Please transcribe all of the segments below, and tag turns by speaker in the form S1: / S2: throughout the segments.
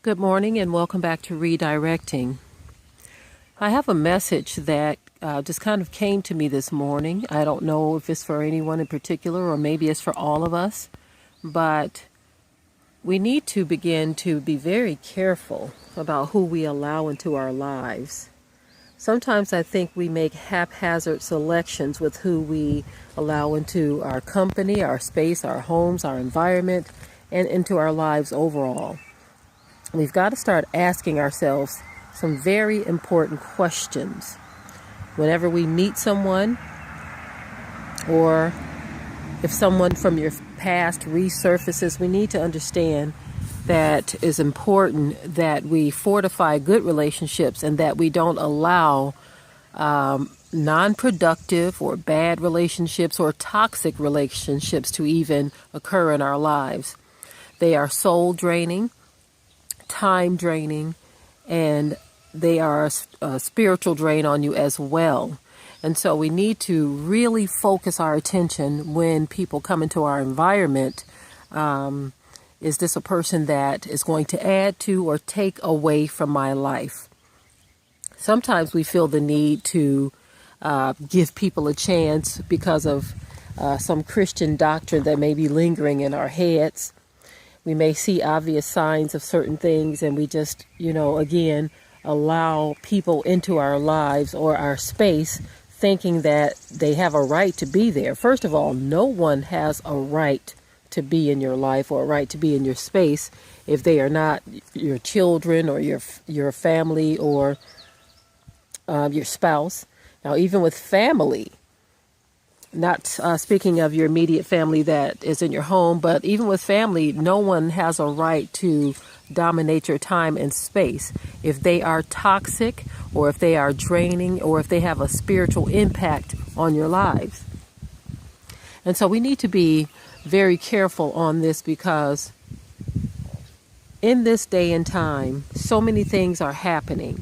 S1: Good morning and welcome back to Redirecting. I have a message that just kind of came to me this morning. I don't know if it's for anyone in particular or maybe it's for all of us, but we need to begin to be very careful about who we allow into our lives. Sometimes I think we make haphazard selections with who we allow into our company, our space, our homes, our environment, and into our lives overall. We've got to start asking ourselves some very important questions. Whenever we meet someone, or if someone from your past resurfaces, we need to understand that it's important that we fortify good relationships and that we don't allow non-productive or bad relationships or toxic relationships to even occur in our lives. They are soul draining, time draining, and they are a spiritual drain on you as well. And so we need to really focus our attention when people come into our environment. Is this a person that is going to add to or take away from my life? Sometimes we feel the need to give people a chance because of some Christian doctrine that may be lingering in our heads. We may see obvious signs of certain things and we just, again, allow people into our lives or our space thinking that they have a right to be there. First of all, no one has a right to be in your life or a right to be in your space if they are not your children or your family or your spouse. Now, even with family, not speaking of your immediate family that is in your home, but even with family, no one has a right to dominate your time and space. If they are toxic or if they are draining or if they have a spiritual impact on your lives. And so we need to be very careful on this because in this day and time, so many things are happening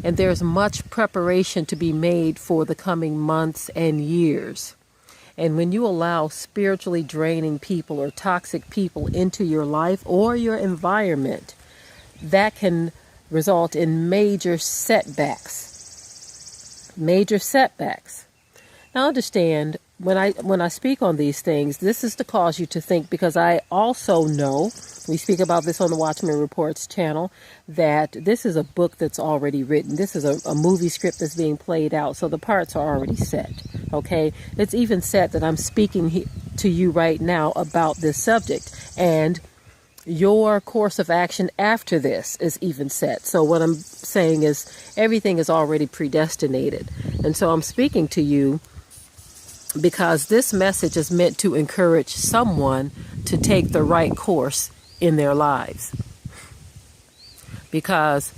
S1: and there's much preparation to be made for the coming months and years. And when you allow spiritually draining people or toxic people into your life or your environment, that can result in major setbacks. Major setbacks. Now understand, when I speak on these things, this is to cause you to think, because I also know, we speak about this on the Watchman Reports channel, that this is a book that's already written. This is a movie script that's being played out, so the parts are already set, okay? It's even set that I'm speaking to you right now about this subject, and your course of action after this is even set. So what I'm saying is everything is already predestinated. And so I'm speaking to you because this message is meant to encourage someone to take the right course in their lives. Because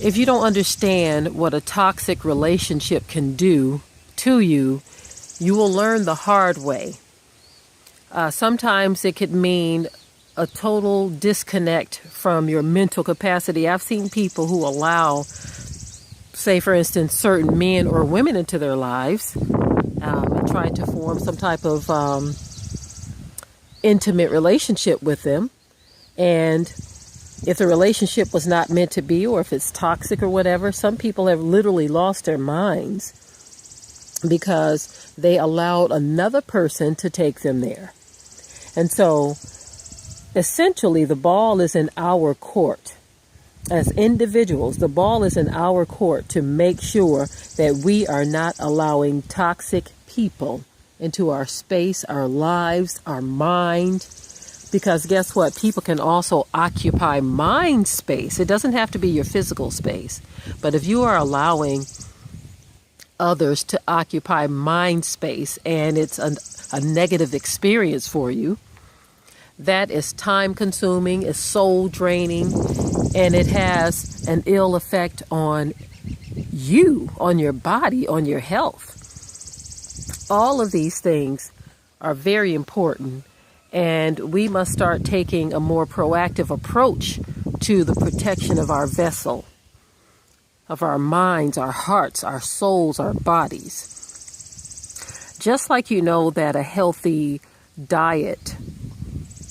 S1: if you don't understand what a toxic relationship can do to you, you will learn the hard way. Sometimes it could mean a total disconnect from your mental capacity. I've seen people who allow, say for instance, certain men or women into their lives and try to form some type of intimate relationship with them. And if the relationship was not meant to be, or if it's toxic or whatever, some people have literally lost their minds because they allowed another person to take them there. And so essentially, the ball is in our court. As individuals, the ball is in our court to make sure that we are not allowing toxic people into our space, our lives, our mind. Because guess what? People can also occupy mind space. It doesn't have to be your physical space. But if you are allowing others to occupy mind space and it's a negative experience for you, that is time consuming, is soul draining, and it has an ill effect on you, on your body, on your health. All of these things are very important, and we must start taking a more proactive approach to the protection of our vessel, of our minds, our hearts, our souls, our bodies. Just like you know that a healthy diet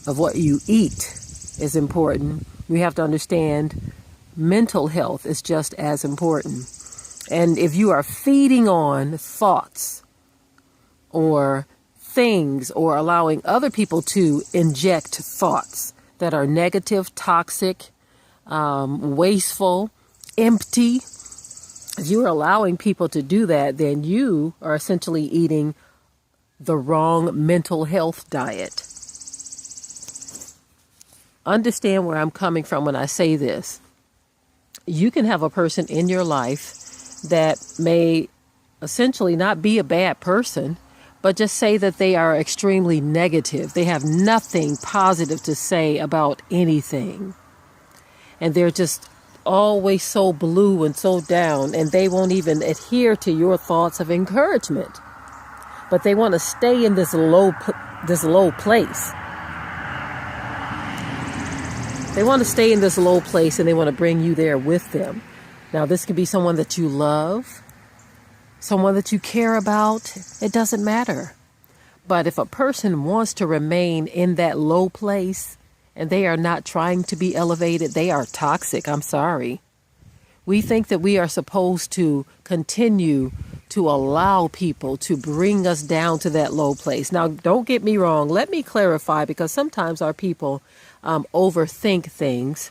S1: of what you eat is important, We have to understand mental health is just as important. And if you are feeding on thoughts or things or allowing other people to inject thoughts that are negative, toxic, wasteful, empty, if you're allowing people to do that, then you are essentially eating the wrong mental health diet. Understand where I'm coming from when I say this. You can have a person in your life that may essentially not be a bad person, but just say that they are extremely negative. They have nothing positive to say about anything. And they're just always so blue and so down, and they won't even adhere to your thoughts of encouragement. But they want to stay in this low place. They want to stay in this low place, and they want to bring you there with them. Now, this could be someone that you love, someone that you care about. It doesn't matter. But if a person wants to remain in that low place and they are not trying to be elevated, they are toxic. I'm sorry. We think that we are supposed to continue to allow people to bring us down to that low place. Now, don't get me wrong. Let me clarify, because sometimes our people overthink things,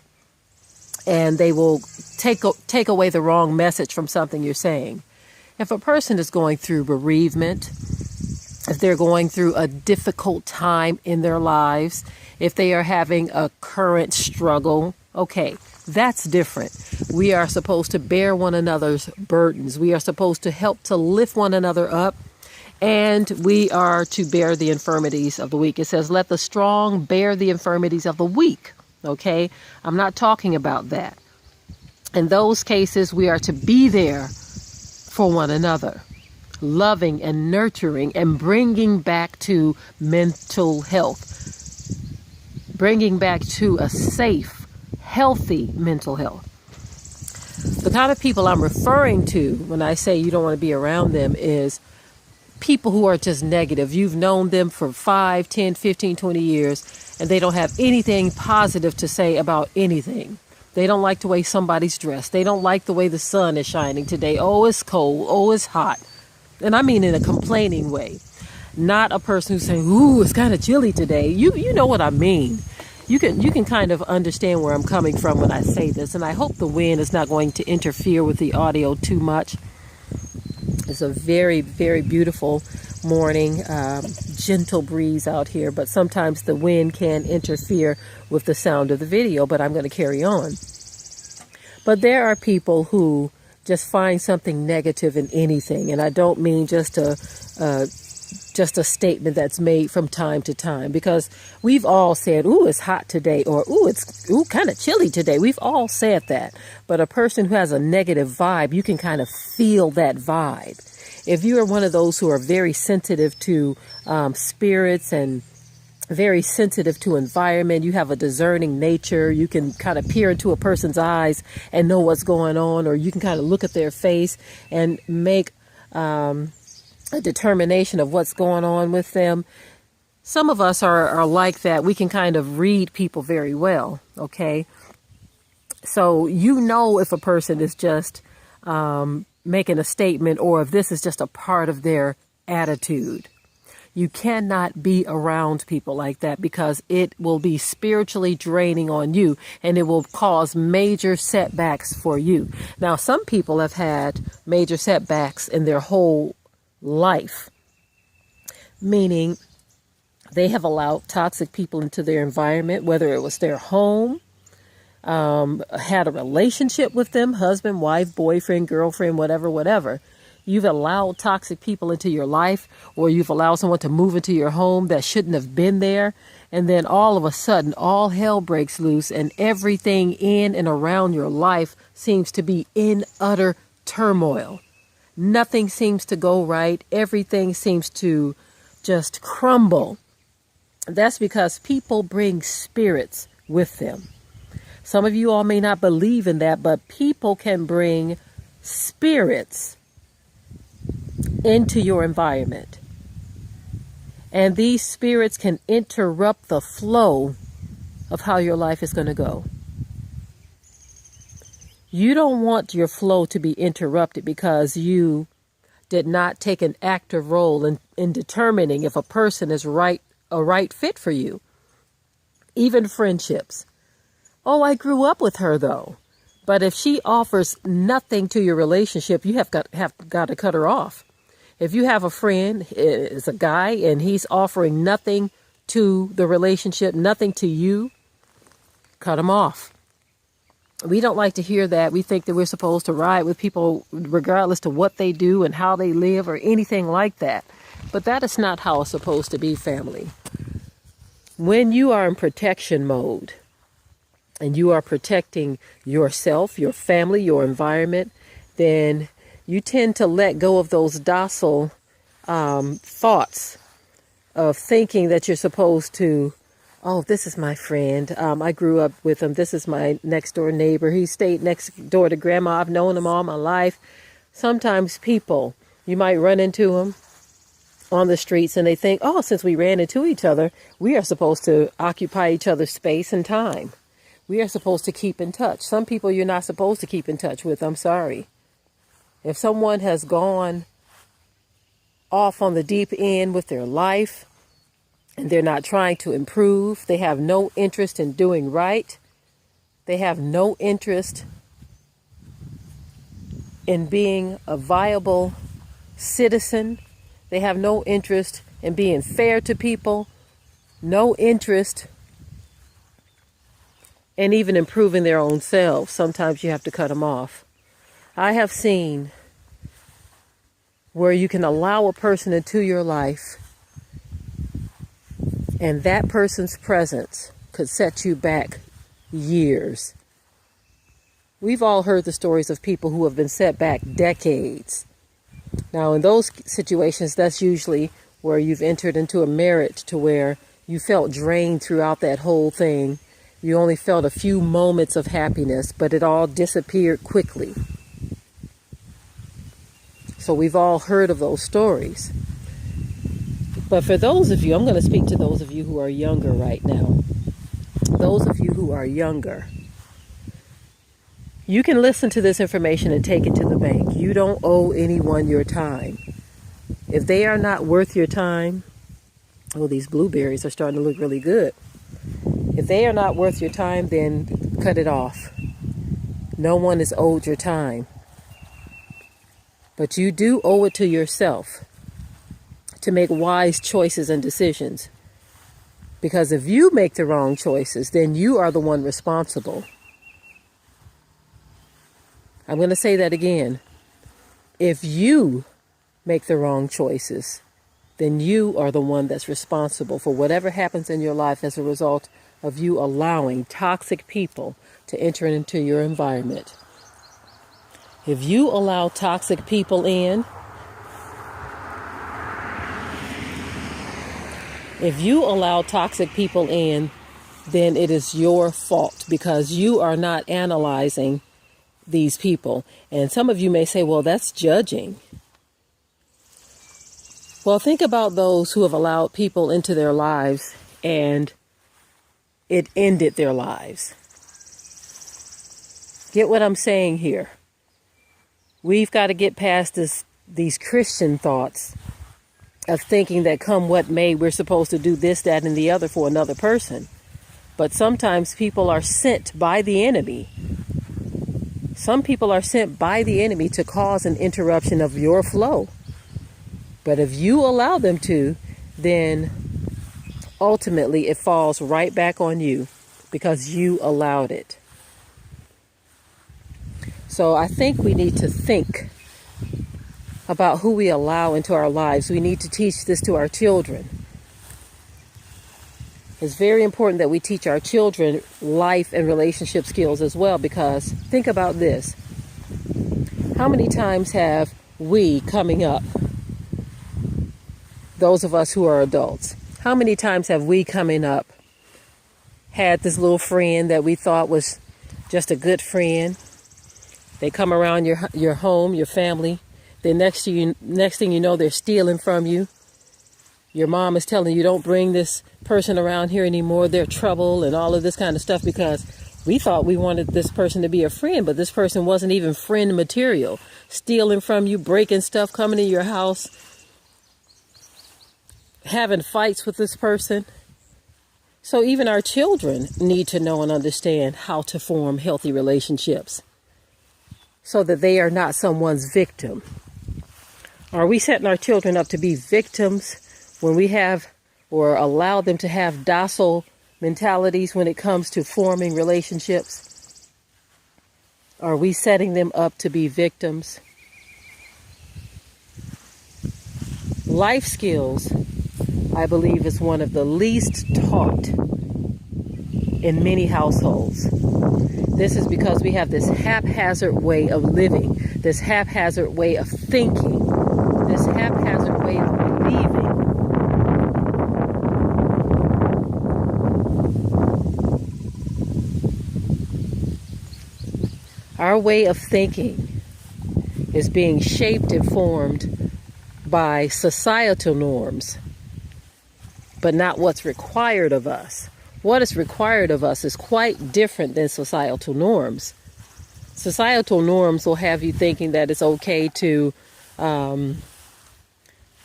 S1: and they will take away the wrong message from something you're saying. If a person is going through bereavement, if they're going through a difficult time in their lives, if they are having a current struggle, okay, that's different. We are supposed to bear one another's burdens. We are supposed to help to lift one another up, and we are to bear the infirmities of the weak. It says, let the strong bear the infirmities of the weak. Okay, I'm not talking about that. In those cases, we are to be there for one another, loving and nurturing and bringing back to mental health, bringing back to a safe, healthy mental health. The kind of people I'm referring to when I say you don't want to be around them is people who are just negative. You've known them for 5, 10, 15, 20 years, and they don't have anything positive to say about anything. They don't like the way somebody's dressed. They don't like the way the sun is shining today. Oh, it's cold. Oh, it's hot. And I mean in a complaining way. Not a person who's saying, ooh, it's kind of chilly today. You know what I mean. You can kind of understand where I'm coming from when I say this. And I hope the wind is not going to interfere with the audio too much. It's a very, very beautiful morning, gentle breeze out here, but sometimes the wind can interfere with the sound of the video, but I'm going to carry on. But there are people who just find something negative in anything, and I don't mean just a statement that's made from time to time, because we've all said, ooh, it's hot today, or it's kind of chilly today. We've all said that. But a person who has a negative vibe, you can kind of feel that vibe. If you are one of those who are very sensitive to spirits and very sensitive to environment, you have a discerning nature, you can kind of peer into a person's eyes and know what's going on, or you can kind of look at their face and make a determination of what's going on with them. Some of us are like that. We can kind of read people very well, okay? So you know if a person is just making a statement, or if this is just a part of their attitude. You cannot be around people like that, because it will be spiritually draining on you, and it will cause major setbacks for you. Now, some people have had major setbacks in their whole life, meaning they have allowed toxic people into their environment, whether it was their home, had a relationship with them, husband, wife, boyfriend, girlfriend, whatever. You've allowed toxic people into your life, or you've allowed someone to move into your home that shouldn't have been there. And then all of a sudden, all hell breaks loose, and everything in and around your life seems to be in utter turmoil. Nothing seems to go right. Everything seems to just crumble. That's because people bring spirits with them. Some of you all may not believe in that, but people can bring spirits into your environment. And these spirits can interrupt the flow of how your life is going to go. You don't want your flow to be interrupted because you did not take an active role in determining if a person is a right fit for you. Even friendships. Oh, I grew up with her though. But if she offers nothing to your relationship, you have got to cut her off. If you have a friend, it's a guy, and he's offering nothing to the relationship, nothing to you, cut him off. We don't like to hear that. We think that we're supposed to ride with people regardless to what they do and how they live or anything like that. But that is not how it's supposed to be, family. When you are in protection mode and you are protecting yourself, your family, your environment, then you tend to let go of those docile thoughts of thinking that you're supposed to, oh, this is my friend. I grew up with him. This is my next door neighbor. He stayed next door to grandma. I've known him all my life. Sometimes people, you might run into them on the streets and they think, oh, since we ran into each other, we are supposed to occupy each other's space and time. We are supposed to keep in touch. Some people you're not supposed to keep in touch with. I'm sorry. If someone has gone off on the deep end with their life and they're not trying to improve, they have no interest in doing right, they have no interest in being a viable citizen, they have no interest in being fair to people, no interest in even improving their own selves. Sometimes you have to cut them off. I have seen where you can allow a person into your life and that person's presence could set you back years. We've all heard the stories of people who have been set back decades. Now, in those situations, that's usually where you've entered into a marriage to where you felt drained throughout that whole thing. You only felt a few moments of happiness, but it all disappeared quickly. So we've all heard of those stories. But for those of you, I'm going to speak to those of you who are younger right now. Those of you who are younger, you can listen to this information and take it to the bank. You don't owe anyone your time. If they are not worth your time, oh, these blueberries are starting to look really good. If they are not worth your time, then cut it off. No one is owed your time. But you do owe it to yourself to make wise choices and decisions. Because if you make the wrong choices, then you are the one responsible. I'm going to say that again. If you make the wrong choices, then you are the one that's responsible for whatever happens in your life as a result of you allowing toxic people to enter into your environment. If you allow toxic people in, then it is your fault because you are not analyzing these people. And some of you may say, well, that's judging. Well, think about those who have allowed people into their lives and it ended their lives. Get what I'm saying here? We've got to get past these Christian thoughts of thinking that come what may, we're supposed to do this, that, and the other for another person. But sometimes people are sent by the enemy. Some people are sent by the enemy to cause an interruption of your flow. But if you allow them to, then ultimately it falls right back on you because you allowed it. So I think we need to think about who we allow into our lives. We need to teach this to our children. It's very important that we teach our children life and relationship skills as well, because think about this. How many times have we coming up, those of us who are adults, how many times have we coming up had this little friend that we thought was just a good friend? They come around your home, your family. Then next thing you know, they're stealing from you. Your mom is telling you, don't bring this person around here anymore. They're trouble and all of this kind of stuff because We thought we wanted this person to be a friend, but this person wasn't even friend material. Stealing from you, breaking stuff, coming to your house, having fights with this person. So even our children need to know and understand how to form healthy relationships so that they are not someone's victim. Are we setting our children up to be victims when we have or allow them to have docile mentalities when it comes to forming relationships? Are we setting them up to be victims? Life skills, I believe, is one of the least taught in many households. This is because we have this haphazard way of living, this haphazard way of thinking, this haphazard way of believing. Our way of thinking is being shaped and formed by societal norms, but not what's required of us. What is required of us is quite different than societal norms. Societal norms will have you thinking that it's okay to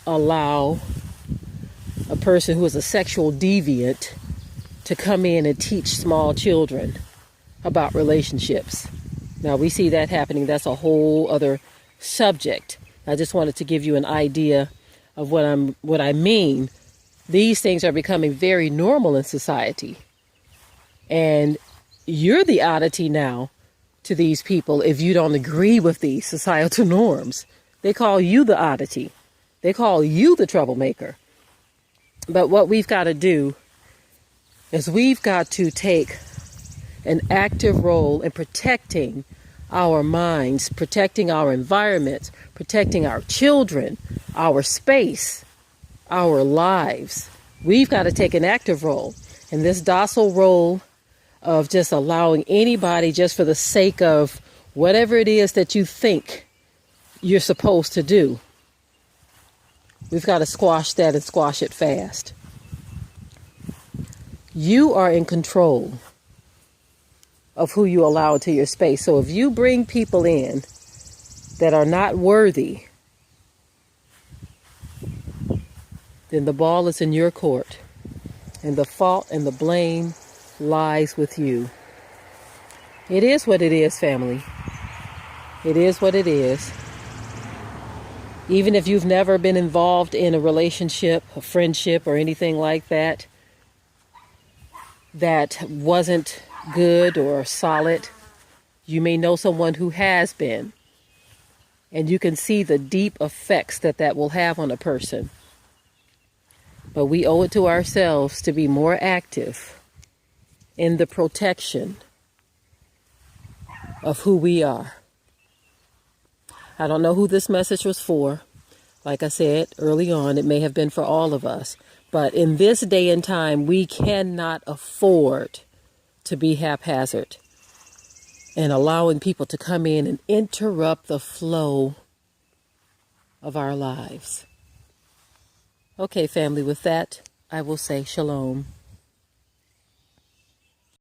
S1: allow a person who is a sexual deviant to come in and teach small children about relationships. Now we see that happening. That's a whole other subject. I just wanted to give you an idea of what I mean. These things are becoming very normal in society. And you're the oddity now to these people if you don't agree with these societal norms. They call you the oddity. They call you the troublemaker. But what we've got to do is we've got to take an active role in protecting our minds, protecting our environment, protecting our children, our space, our lives. We've got to take an active role. And this docile role of just allowing anybody, just for the sake of whatever it is that you think you're supposed to do, we've got to squash that and squash it fast. You are in control of who you allow into your space. So if you bring people in that are not worthy, then the ball is in your court, and the fault and the blame lies with you. It is what it is, family. It is what it is. Even if you've never been involved in a relationship, a friendship, or anything like that, that wasn't good or solid, you may know someone who has been, and you can see the deep effects that will have on a person. But we owe it to ourselves to be more active in the protection of who we are. I don't know who this message was for. Like I said early on, it may have been for all of us. But in this day and time, we cannot afford to be haphazard and allowing people to come in and interrupt the flow of our lives. Okay, family, with that, I will say shalom.